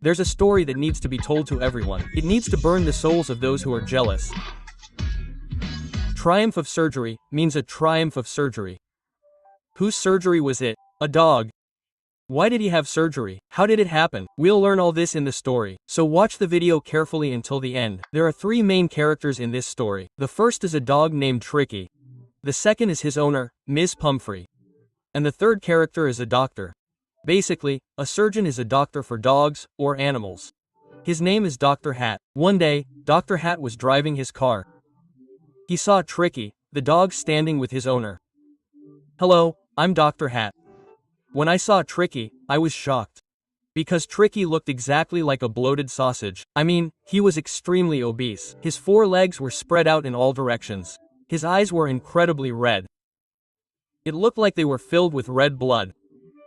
There's a story that needs to be told to everyone. It needs to burn the souls of those who are jealous. Triumph of surgery means a triumph of surgery. Whose surgery was it? A dog. Why did he have surgery? How did it happen? We'll learn all this in the story, so watch the video carefully until the end. There are three main characters in this story. The first is a dog named Tricky. The second is his owner, Ms. Pumphrey. And the third character is a doctor. Basically, a surgeon is a doctor for dogs or animals. His name is Dr. Hat. One day, Dr. Hat was driving his car. He saw Tricky, the dog, standing with his owner. "Hello, I'm Dr. Hat." When I saw Tricky, I was shocked. Because Tricky looked exactly like a bloated sausage. I mean, he was extremely obese. His four legs were spread out in all directions. His eyes were incredibly red. It looked like they were filled with red blood.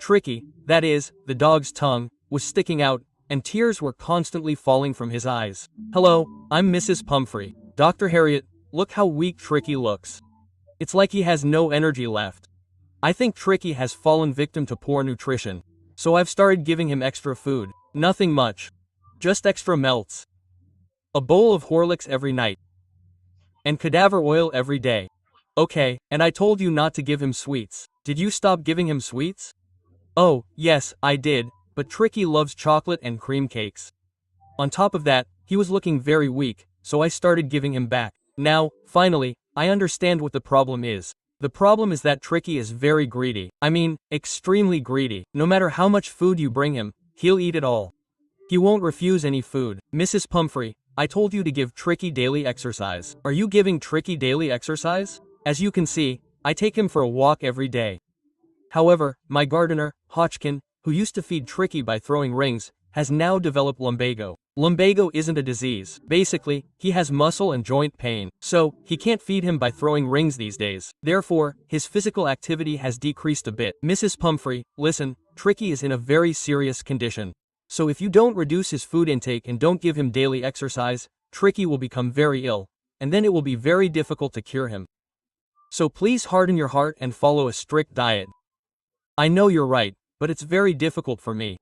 Tricky, that is, the dog's tongue, was sticking out, and tears were constantly falling from his eyes. "Hello, I'm Mrs. Pumphrey. Dr. Harriet, look how weak Tricky looks. It's like he has no energy left. I think Tricky has fallen victim to poor nutrition, so I've started giving him extra food. Nothing much. Just extra melts. A bowl of Horlicks every night. And cadaver oil every day. Okay, and I told you not to give him sweets. Did you stop giving him sweets?" "Oh, yes, I did, but Tricky loves chocolate and cream cakes. On top of that, he was looking very weak, so I started giving him back. Now, finally, I understand what the problem is. The problem is that Tricky is very greedy. I mean, extremely greedy. No matter how much food you bring him, he'll eat it all. He won't refuse any food." "Mrs. Pumphrey, I told you to give Tricky daily exercise. Are you giving Tricky daily exercise?" "As you can see, I take him for a walk every day. However, my gardener, Hodgkin, who used to feed Tricky by throwing rings, has now developed lumbago. Lumbago isn't a disease. Basically, he has muscle and joint pain, so he can't feed him by throwing rings these days. Therefore, his physical activity has decreased a bit." "Mrs. Pumphrey, listen, Tricky is in a very serious condition. So if you don't reduce his food intake and don't give him daily exercise, Tricky will become very ill, and then it will be very difficult to cure him. So please harden your heart and follow a strict diet. I know you're right, but it's very difficult for me.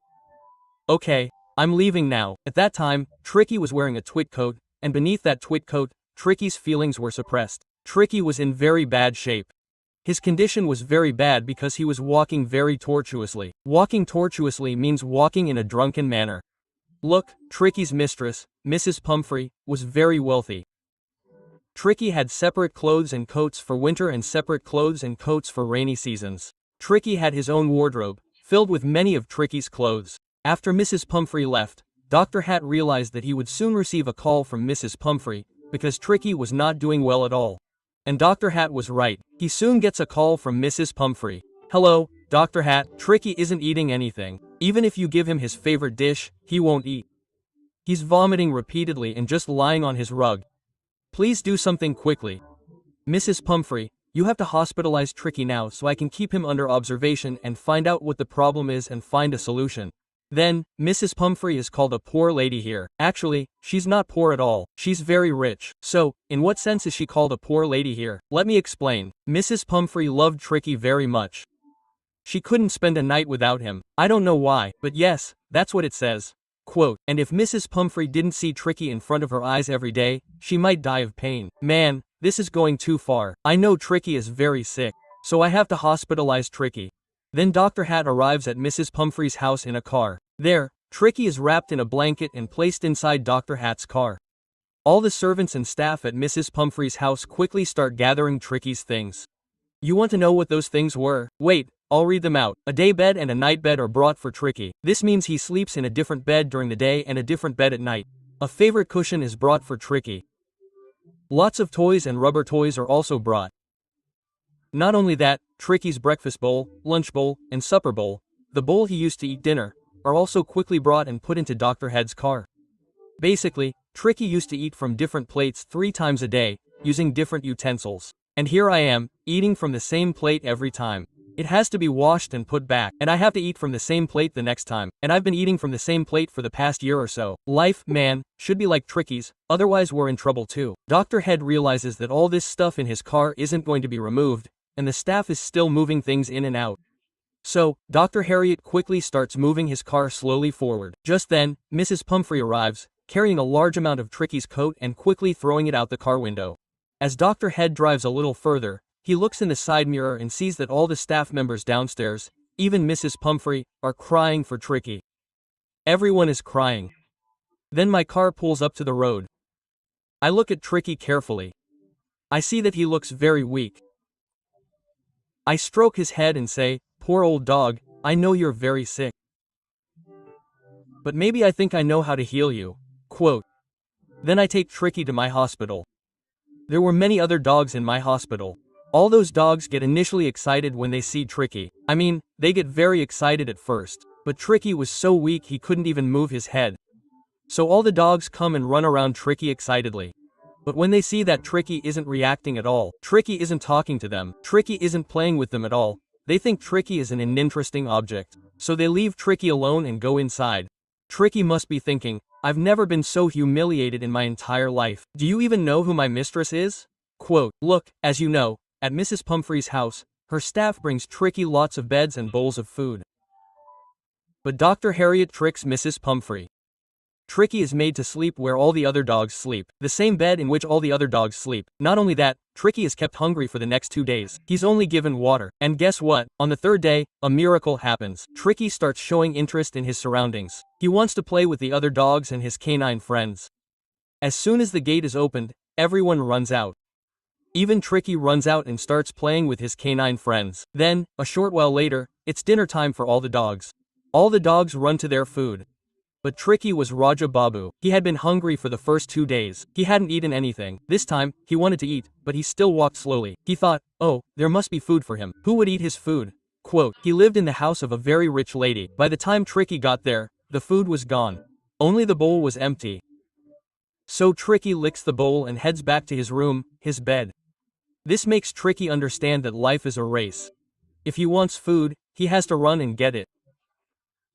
Okay, I'm leaving now." At that time, Tricky was wearing a tweed coat, and beneath that tweed coat, Tricky's feelings were suppressed. Tricky was in very bad shape. His condition was very bad because he was walking very tortuously. Walking tortuously means walking in a drunken manner. Look, Tricky's mistress, Mrs. Pumphrey, was very wealthy. Tricky had separate clothes and coats for winter and separate clothes and coats for rainy seasons. Tricky had his own wardrobe, filled with many of Tricky's clothes. After Mrs. Pumphrey left, Dr. Hat realized that he would soon receive a call from Mrs. Pumphrey, because Tricky was not doing well at all. And Dr. Hat was right. He soon gets a call from Mrs. Pumphrey. "Hello, Dr. Hat, Tricky isn't eating anything. Even if you give him his favorite dish, he won't eat. He's vomiting repeatedly and just lying on his rug. Please do something quickly. Mrs. Pumphrey, you have to hospitalize Tricky now so I can keep him under observation and find out what the problem is and find a solution." Then, Mrs. Pumphrey is called a poor lady here. Actually, she's not poor at all. She's very rich. So, in what sense is she called a poor lady here? Let me explain. Mrs. Pumphrey loved Tricky very much. She couldn't spend a night without him. I don't know why, but yes, that's what it says. Quote, "And if Mrs. Pumphrey didn't see Tricky in front of her eyes every day, she might die of pain." Man, this is going too far. I know Tricky is very sick, so I have to hospitalize Tricky. Then Dr. Hat arrives at Mrs. Pumphrey's house in a car. There, Tricky is wrapped in a blanket and placed inside Dr. Hat's car. All the servants and staff at Mrs. Pumphrey's house quickly start gathering Tricky's things. You want to know what those things were? Wait, I'll read them out. A day bed and a night bed are brought for Tricky. This means he sleeps in a different bed during the day and a different bed at night. A favorite cushion is brought for Tricky. Lots of toys and rubber toys are also brought. Not only that, Tricky's breakfast bowl, lunch bowl, and supper bowl, the bowl he used to eat dinner, are also quickly brought and put into Dr. Hat's car. Basically, Tricky used to eat from different plates 3 times a day, using different utensils. And here I am, eating from the same plate every time. It has to be washed and put back, and I have to eat from the same plate the next time, and I've been eating from the same plate for the past year or so. Life, man, should be like Tricky's, otherwise we're in trouble too. Dr. Head realizes that all this stuff in his car isn't going to be removed, and the staff is still moving things in and out. So, Dr. Harriet quickly starts moving his car slowly forward. Just then, Mrs. Pumphrey arrives, carrying a large amount of Tricky's coat and quickly throwing it out the car window. As Dr. Head drives a little further, he looks in the side mirror and sees that all the staff members downstairs, even Mrs. Pumphrey, are crying for Tricky. Everyone is crying. Then my car pulls up to the road. I look at Tricky carefully. I see that he looks very weak. I stroke his head and say, "Poor old dog, I know you're very sick. But maybe I think I know how to heal you." Quote. Then I take Tricky to my hospital. There were many other dogs in my hospital. All those dogs get initially excited when they see Tricky. I mean, they get very excited at first, but Tricky was so weak he couldn't even move his head. So all the dogs come and run around Tricky excitedly. But when they see that Tricky isn't reacting at all, Tricky isn't talking to them, Tricky isn't playing with them at all, they think Tricky is an uninteresting object. So they leave Tricky alone and go inside. Tricky must be thinking, "I've never been so humiliated in my entire life. Do you even know who my mistress is?" Quote. Look, as you know, at Mrs. Pumphrey's house, her staff brings Tricky lots of beds and bowls of food. But Dr. Harriet tricks Mrs. Pumphrey. Tricky is made to sleep where all the other dogs sleep, the same bed in which all the other dogs sleep. Not only that, Tricky is kept hungry for the next 2 days. He's only given water. And guess what? On the third day, a miracle happens. Tricky starts showing interest in his surroundings. He wants to play with the other dogs and his canine friends. As soon as the gate is opened, everyone runs out. Even Tricky runs out and starts playing with his canine friends. Then, a short while later, it's dinner time for all the dogs. All the dogs run to their food. But Tricky was Raja Babu. He had been hungry for the first 2 days. He hadn't eaten anything. This time, he wanted to eat, but he still walked slowly. He thought, oh, there must be food for him. Who would eat his food? Quote. He lived in the house of a very rich lady. By the time Tricky got there, the food was gone. Only the bowl was empty. So Tricky licks the bowl and heads back to his room, his bed. This makes Tricky understand that life is a race. If he wants food, he has to run and get it.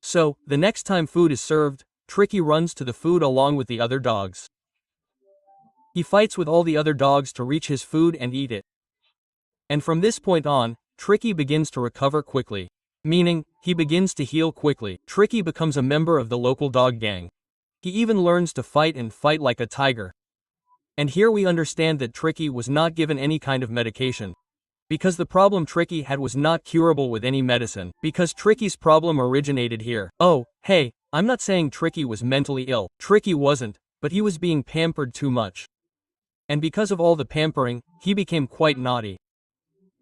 So, the next time food is served, Tricky runs to the food along with the other dogs. He fights with all the other dogs to reach his food and eat it. And from this point on, Tricky begins to recover quickly. Meaning, he begins to heal quickly. Tricky becomes a member of the local dog gang. He even learns to fight and fight like a tiger. And here we understand that Tricky was not given any kind of medication. Because the problem Tricky had was not curable with any medicine. Because Tricky's problem originated here. Oh, hey, I'm not saying Tricky was mentally ill. Tricky wasn't, but he was being pampered too much. And because of all the pampering, he became quite naughty.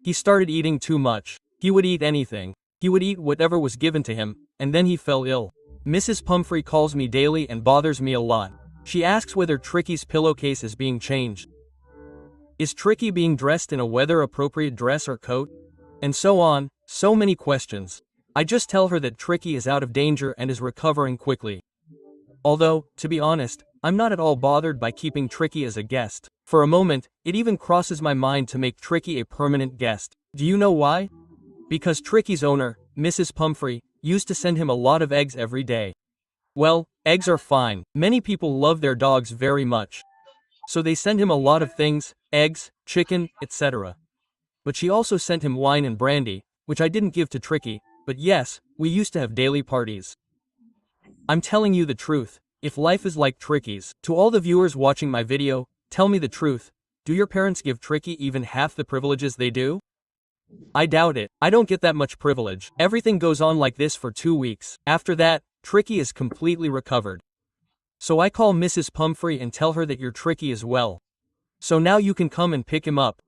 He started eating too much. He would eat anything. He would eat whatever was given to him, and then he fell ill. Mrs. Pumphrey calls me daily and bothers me a lot. She asks whether Tricky's pillowcase is being changed. Is Tricky being dressed in a weather-appropriate dress or coat? And so on, so many questions. I just tell her that Tricky is out of danger and is recovering quickly. Although, to be honest, I'm not at all bothered by keeping Tricky as a guest. For a moment, it even crosses my mind to make Tricky a permanent guest. Do you know why? Because Tricky's owner, Mrs. Pumphrey, used to send him a lot of eggs every day. Well, eggs are fine. Many people love their dogs very much. So they send him a lot of things, eggs, chicken, etc. But she also sent him wine and brandy, which I didn't give to Tricky, but yes, we used to have daily parties. I'm telling you the truth, if life is like Tricky's. To all the viewers watching my video, tell me the truth, do your parents give Tricky even half the privileges they do? I doubt it. I don't get that much privilege. Everything goes on like this for 2 weeks. After that, Tricky is completely recovered. So I call Mrs. Pumphrey and tell her that you're Tricky as well. So now you can come and pick him up.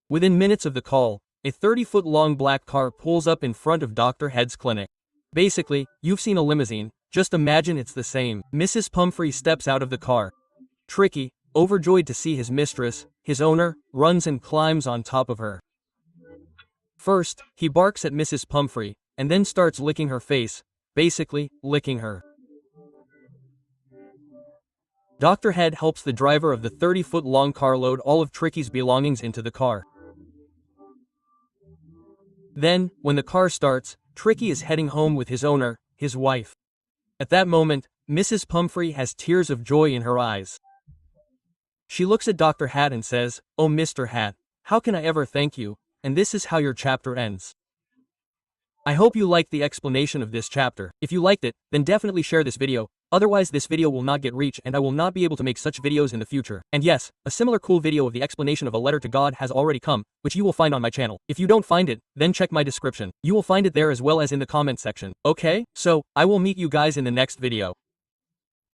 Within minutes of the call, a 30-foot-long black car pulls up in front of Dr. Head's clinic. Basically, you've seen a limousine, just imagine it's the same. Mrs. Pumphrey steps out of the car. Tricky, overjoyed to see his mistress, his owner, runs and climbs on top of her. First, he barks at Mrs. Pumphrey, and then starts licking her face, basically, licking her. Dr. Head helps the driver of the 30-foot-long car load all of Tricky's belongings into the car. Then, when the car starts, Tricky is heading home with his owner, his wife. At that moment, Mrs. Pumphrey has tears of joy in her eyes. She looks at Dr. Hat and says, "Oh, Mr. Hat, how can I ever thank you?" And this is how your chapter ends. I hope you liked the explanation of this chapter. If you liked it, then definitely share this video. Otherwise this video will not get reach and I will not be able to make such videos in the future. And yes, a similar cool video of the explanation of a letter to God has already come, which you will find on my channel. If you don't find it, then check my description. You will find it there as well as in the comment section. Okay? So, I will meet you guys in the next video.